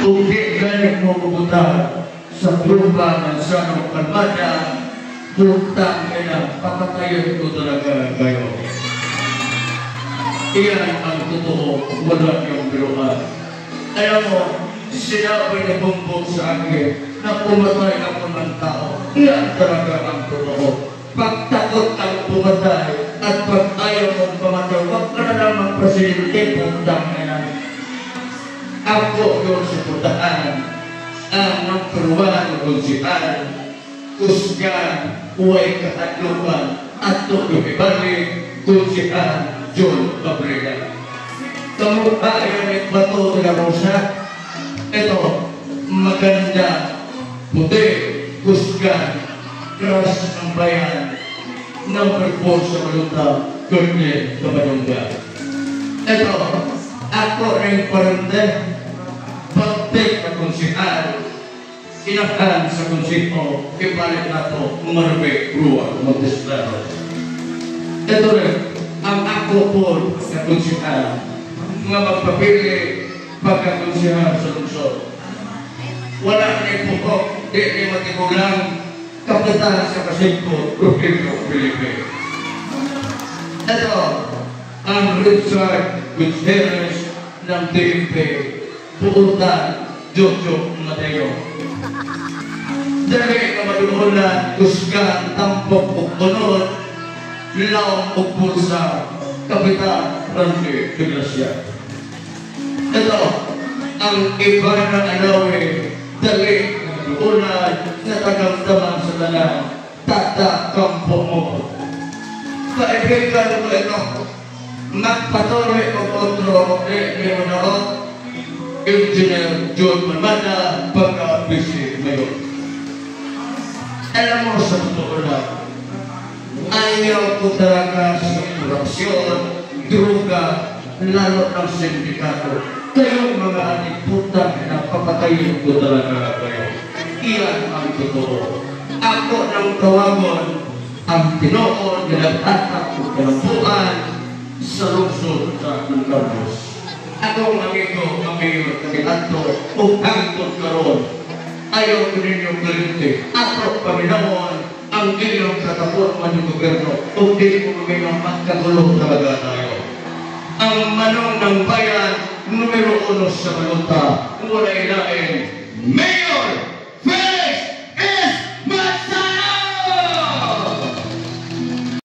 Kung di galing mo pupunta sa lupa ng sanong kalmada, putang ina, papatayin ko talaga kayo. Iyan ang totoo, wala yung biruan. Alam mo, sinabi ni Bumbong sa akin na pumatay ako ng tao. Iyan talaga ang totoo. Pag takot ang pumatay at pag ayaw mong pumatay, huwag ka na lang magpresidente, putang ina. Ako yung sa putaan, ang nagkaruan ng konsihan, kusgan, huwag katlupan, at yung ibalik, konsihan, John Cabrera. Kamukha yan Bato de la Rosa. Ito, maganda, puti, kusgan, keras ng bayan, number 4 sa Malunta, Gurney, Kabayongga. Ito, ako rin parante, pagtik na konsihan, inahan sa konsiho, ipalit na ito, umarbe, ruwa, Montesplano. Ito rin, ang ako po na konsihan, mga magpapili pagkakonsihan sa lungsod. Wala na ipukok, di matigulang, kapitan sa Pasingko, Rufino Felipe. Ito, ang Richard Gutierrez ng TMP, Puuntan, Jojo Mateo. Dali ka maduhulan, kusgan, tampok o kunod, laong o pulsa, Kapitan Randy de Gracia. Ito, ang iba ng alawi, dali na maduhulan, na tagamdaman sa tanan, Tata Kampo mo. Kaibigan ko ito, magpatuloy ko otro Leonardo, Engineer John Manmada, pagka-busy ngayon. Alam mo sa totoo lang, ayaw ko talaga sa korupsyon, droga, lalo ng sindikato. Kayong mga aniputang na papatayin ko talaga kayo. Iyan ang totoo. Ako ng tawagon, ang tinoon, nilagtatak o kalampuan sa lungsod sa Campos. Akong amigo, kabilanto, o hangtod karon. Ayaw ko ninyong galinte. Ako paminawon ang inyong katapon man yung gobyerno. Kung di ko ngayon magkagulo talaga tayo. Ang manong ng bayan, numero 1 sa Malunta, walay lain, Mayor